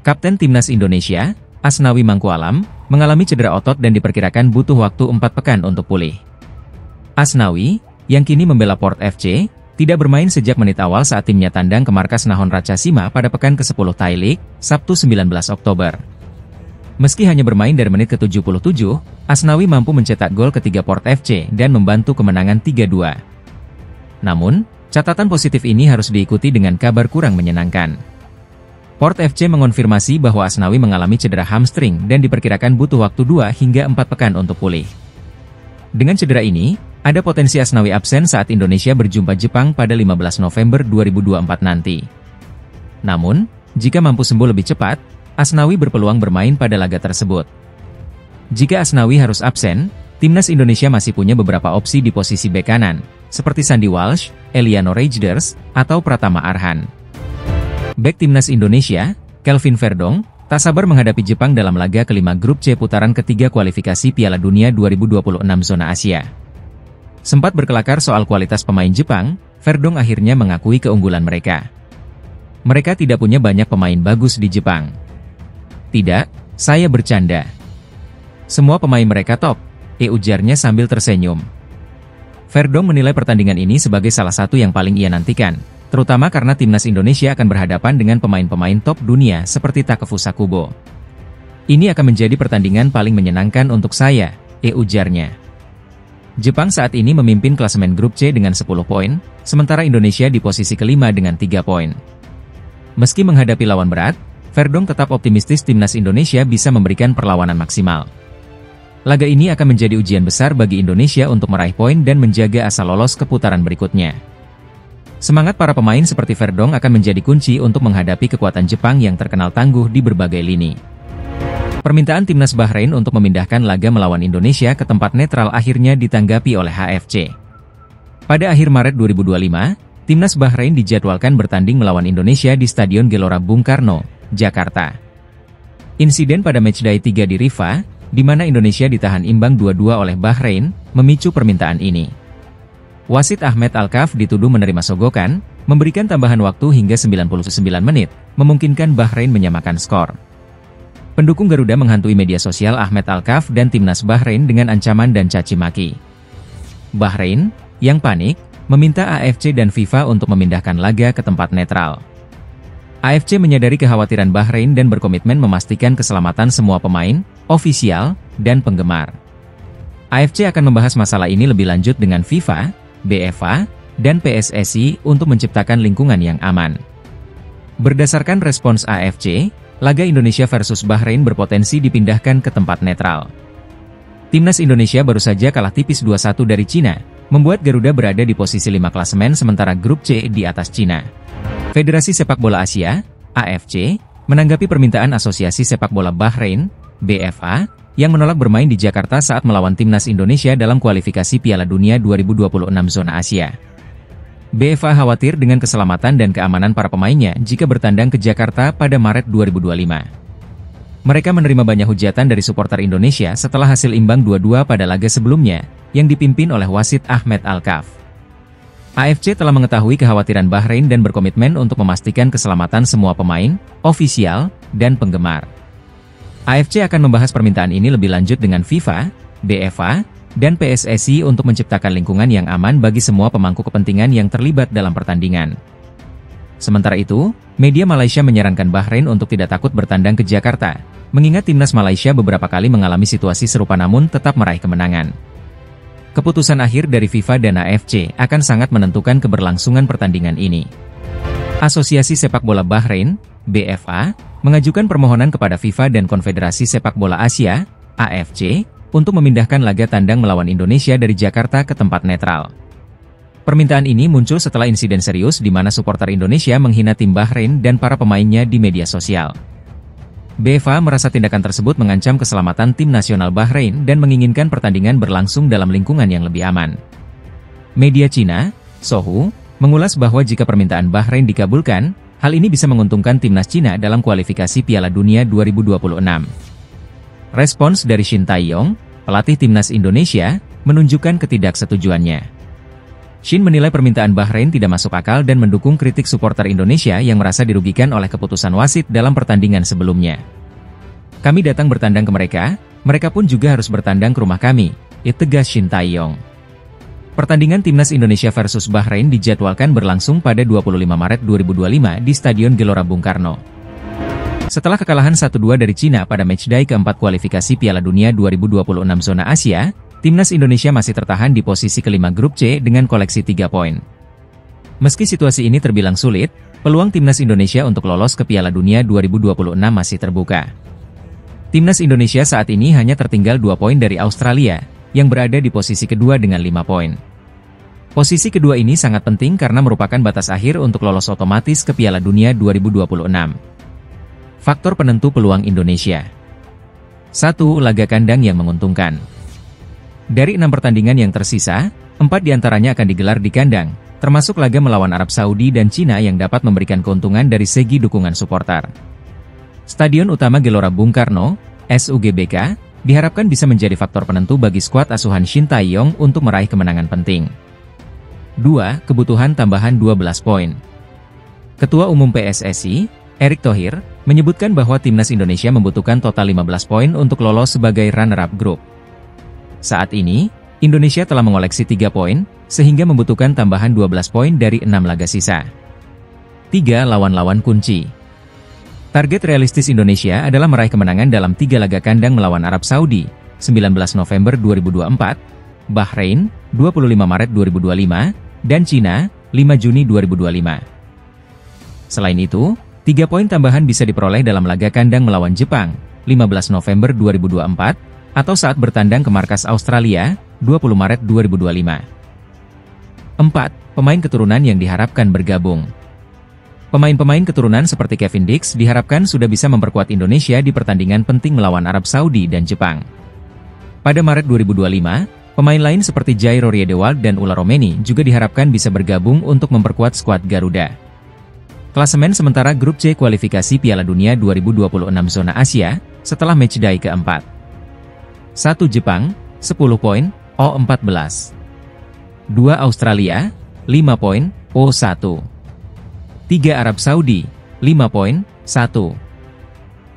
Kapten Timnas Indonesia, Asnawi Mangkualam, mengalami cedera otot dan diperkirakan butuh waktu 4 pekan untuk pulih. Asnawi, yang kini membela Port FC, tidak bermain sejak menit awal saat timnya tandang ke markas Nahon Ratchasima pada pekan ke-10 Thai League, Sabtu 19 Oktober. Meski hanya bermain dari menit ke-77, Asnawi mampu mencetak gol ketiga Port FC dan membantu kemenangan 3-2. Namun, catatan positif ini harus diikuti dengan kabar kurang menyenangkan. Port FC mengonfirmasi bahwa Asnawi mengalami cedera hamstring dan diperkirakan butuh waktu 2 hingga 4 pekan untuk pulih. Dengan cedera ini, ada potensi Asnawi absen saat Indonesia berjumpa Jepang pada 15 November 2024 nanti. Namun, jika mampu sembuh lebih cepat, Asnawi berpeluang bermain pada laga tersebut. Jika Asnawi harus absen, Timnas Indonesia masih punya beberapa opsi di posisi bek kanan, seperti Sandy Walsh, Eliano Rejders, atau Pratama Arhan. Bek Timnas Indonesia, Kelvin Verdong, tak sabar menghadapi Jepang dalam laga kelima Grup C putaran ketiga kualifikasi Piala Dunia 2026 Zona Asia. Sempat berkelakar soal kualitas pemain Jepang, Verdong akhirnya mengakui keunggulan mereka. Mereka tidak punya banyak pemain bagus di Jepang. Tidak, saya bercanda. Semua pemain mereka top, ujarnya sambil tersenyum. Verdong menilai pertandingan ini sebagai salah satu yang paling ia nantikan, terutama karena Timnas Indonesia akan berhadapan dengan pemain-pemain top dunia seperti Takefusa Kubo. Ini akan menjadi pertandingan paling menyenangkan untuk saya, ujarnya. Jepang saat ini memimpin klasemen Grup C dengan 10 poin, sementara Indonesia di posisi kelima dengan 3 poin. Meski menghadapi lawan berat, Verdong tetap optimistis Timnas Indonesia bisa memberikan perlawanan maksimal. Laga ini akan menjadi ujian besar bagi Indonesia untuk meraih poin dan menjaga asa lolos ke putaran berikutnya. Semangat para pemain seperti Verdong akan menjadi kunci untuk menghadapi kekuatan Jepang yang terkenal tangguh di berbagai lini. Permintaan Timnas Bahrain untuk memindahkan laga melawan Indonesia ke tempat netral akhirnya ditanggapi oleh HFC. Pada akhir Maret 2025, Timnas Bahrain dijadwalkan bertanding melawan Indonesia di Stadion Gelora Bung Karno, Jakarta. Insiden pada matchday 3 di Rifa, di mana Indonesia ditahan imbang 2-2 oleh Bahrain, memicu permintaan ini. Wasit Ahmed Alkaf dituduh menerima sogokan, memberikan tambahan waktu hingga 99 menit, memungkinkan Bahrain menyamakan skor. Pendukung Garuda menghantui media sosial Ahmed Alkaf dan Timnas Bahrain dengan ancaman dan caci maki. Bahrain, yang panik, meminta AFC dan FIFA untuk memindahkan laga ke tempat netral. AFC menyadari kekhawatiran Bahrain dan berkomitmen memastikan keselamatan semua pemain, ofisial, dan penggemar. AFC akan membahas masalah ini lebih lanjut dengan FIFA, BFA, dan PSSI untuk menciptakan lingkungan yang aman. Berdasarkan respons AFC, laga Indonesia versus Bahrain berpotensi dipindahkan ke tempat netral. Timnas Indonesia baru saja kalah tipis 2-1 dari Cina, membuat Garuda berada di posisi 5 klasemen sementara Grup C di atas Cina. Federasi Sepak Bola Asia, AFC, menanggapi permintaan Asosiasi Sepak Bola Bahrain, BFA, yang menolak bermain di Jakarta saat melawan Timnas Indonesia dalam kualifikasi Piala Dunia 2026 Zona Asia. BFA khawatir dengan keselamatan dan keamanan para pemainnya jika bertandang ke Jakarta pada Maret 2025. Mereka menerima banyak hujatan dari supporter Indonesia setelah hasil imbang 2-2 pada laga sebelumnya, yang dipimpin oleh wasit Ahmed Alkaf. AFC telah mengetahui kekhawatiran Bahrain dan berkomitmen untuk memastikan keselamatan semua pemain, ofisial, dan penggemar. AFC akan membahas permintaan ini lebih lanjut dengan FIFA, BFA, dan PSSI untuk menciptakan lingkungan yang aman bagi semua pemangku kepentingan yang terlibat dalam pertandingan. Sementara itu, media Malaysia menyarankan Bahrain untuk tidak takut bertandang ke Jakarta, mengingat Timnas Malaysia beberapa kali mengalami situasi serupa namun tetap meraih kemenangan. Keputusan akhir dari FIFA dan AFC akan sangat menentukan keberlangsungan pertandingan ini. Asosiasi Sepak Bola Bahrain, BFA, mengajukan permohonan kepada FIFA dan Konfederasi Sepak Bola Asia, AFC, untuk memindahkan laga tandang melawan Indonesia dari Jakarta ke tempat netral. Permintaan ini muncul setelah insiden serius di mana supporter Indonesia menghina tim Bahrain dan para pemainnya di media sosial. BFA merasa tindakan tersebut mengancam keselamatan tim nasional Bahrain dan menginginkan pertandingan berlangsung dalam lingkungan yang lebih aman. Media Cina, Sohu, mengulas bahwa jika permintaan Bahrain dikabulkan, hal ini bisa menguntungkan timnas Cina dalam kualifikasi Piala Dunia 2026. Respons dari Shin Tae-yong, pelatih timnas Indonesia, menunjukkan ketidaksetujuannya. Shin menilai permintaan Bahrain tidak masuk akal dan mendukung kritik supporter Indonesia yang merasa dirugikan oleh keputusan wasit dalam pertandingan sebelumnya. Kami datang bertandang ke mereka pun juga harus bertandang ke rumah kami, tegas Shin Tae-yong. Pertandingan timnas Indonesia versus Bahrain dijadwalkan berlangsung pada 25 Maret 2025 di Stadion Gelora Bung Karno. Setelah kekalahan 1-2 dari Cina pada matchday keempat kualifikasi Piala Dunia 2026 zona Asia, timnas Indonesia masih tertahan di posisi kelima grup C dengan koleksi 3 poin. Meski situasi ini terbilang sulit, peluang timnas Indonesia untuk lolos ke Piala Dunia 2026 masih terbuka. Timnas Indonesia saat ini hanya tertinggal 2 poin dari Australia, yang berada di posisi kedua dengan 5 poin. Posisi kedua ini sangat penting karena merupakan batas akhir untuk lolos otomatis ke Piala Dunia 2026. Faktor penentu peluang Indonesia. 1. Laga kandang yang menguntungkan. Dari 6 pertandingan yang tersisa, 4 diantaranya akan digelar di kandang, termasuk laga melawan Arab Saudi dan Cina yang dapat memberikan keuntungan dari segi dukungan suporter. Stadion utama Gelora Bung Karno, SUGBK, diharapkan bisa menjadi faktor penentu bagi skuad asuhan Shin Tae-yong untuk meraih kemenangan penting. 2. Kebutuhan tambahan 12 poin. Ketua Umum PSSI, Erick Thohir, menyebutkan bahwa timnas Indonesia membutuhkan total 15 poin untuk lolos sebagai runner-up grup. Saat ini, Indonesia telah mengoleksi 3 poin, sehingga membutuhkan tambahan 12 poin dari 6 laga sisa. 3. Lawan-lawan kunci. Target realistis Indonesia adalah meraih kemenangan dalam 3 laga kandang melawan Arab Saudi, 19 November 2024, Bahrain, 25 Maret 2025, dan Cina, 5 Juni 2025. Selain itu, 3 poin tambahan bisa diperoleh dalam laga kandang melawan Jepang, 15 November 2024, atau saat bertandang ke markas Australia, 20 Maret 2025. 4. Pemain keturunan yang diharapkan bergabung. Pemain-pemain keturunan seperti Kevin Dix diharapkan sudah bisa memperkuat Indonesia di pertandingan penting melawan Arab Saudi dan Jepang. Pada Maret 2025, pemain lain seperti Jairo Riedewald dan Ula Romeni juga diharapkan bisa bergabung untuk memperkuat skuad Garuda. Klasemen sementara grup C kualifikasi Piala Dunia 2026 zona Asia, setelah matchday keempat. 1 Jepang, 10 poin, O14. 2 Australia, 5 poin, O1. 3 Arab Saudi, 5 poin, 1.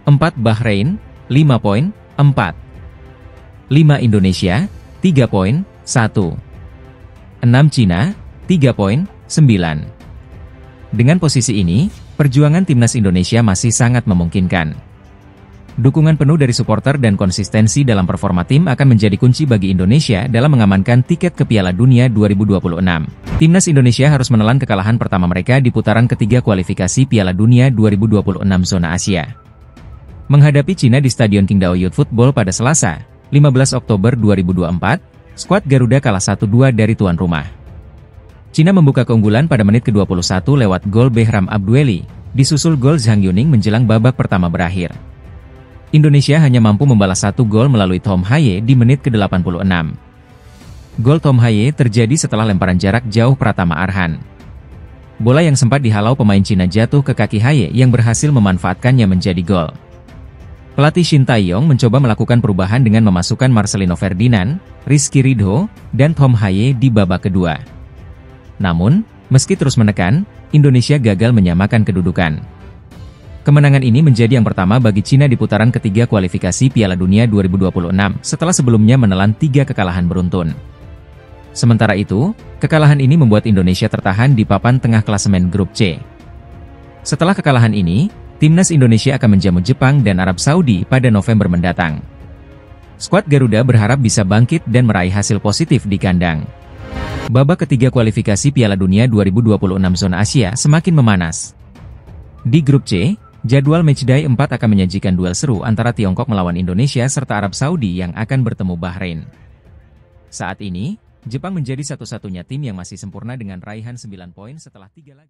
4 Bahrain, 5 poin, 4. 5 Indonesia, 3 poin, 1. 6 Cina, 3 poin, 9. Dengan posisi ini, perjuangan timnas Indonesia masih sangat memungkinkan. Dukungan penuh dari supporter dan konsistensi dalam performa tim akan menjadi kunci bagi Indonesia dalam mengamankan tiket ke Piala Dunia 2026. Timnas Indonesia harus menelan kekalahan pertama mereka di putaran ketiga kualifikasi Piala Dunia 2026 zona Asia. Menghadapi Cina di Stadion Qingdao Youth Football pada Selasa, 15 Oktober 2024, skuad Garuda kalah 1-2 dari tuan rumah. Cina membuka keunggulan pada menit ke-21 lewat gol Behram Abdueli, disusul gol Zhang Yuning menjelang babak pertama berakhir. Indonesia hanya mampu membalas 1 gol melalui Tom Haye di menit ke-86. Gol Tom Haye terjadi setelah lemparan jarak jauh Pratama Arhan. Bola yang sempat dihalau pemain Cina jatuh ke kaki Haye yang berhasil memanfaatkannya menjadi gol. Pelatih Shin Tae-yong mencoba melakukan perubahan dengan memasukkan Marcelino Ferdinand, Rizky Ridho, dan Tom Haye di babak kedua. Namun, meski terus menekan, Indonesia gagal menyamakan kedudukan. Kemenangan ini menjadi yang pertama bagi Cina di putaran ketiga kualifikasi Piala Dunia 2026 setelah sebelumnya menelan 3 kekalahan beruntun. Sementara itu, kekalahan ini membuat Indonesia tertahan di papan tengah klasemen grup C. Setelah kekalahan ini, timnas Indonesia akan menjamu Jepang dan Arab Saudi pada November mendatang. Skuad Garuda berharap bisa bangkit dan meraih hasil positif di kandang. Babak ketiga kualifikasi Piala Dunia 2026 zona Asia semakin memanas. Di grup C, jadwal matchday 4 akan menyajikan duel seru antara Tiongkok melawan Indonesia serta Arab Saudi yang akan bertemu Bahrain. Saat ini, Jepang menjadi satu-satunya tim yang masih sempurna dengan raihan 9 poin setelah 3 laga.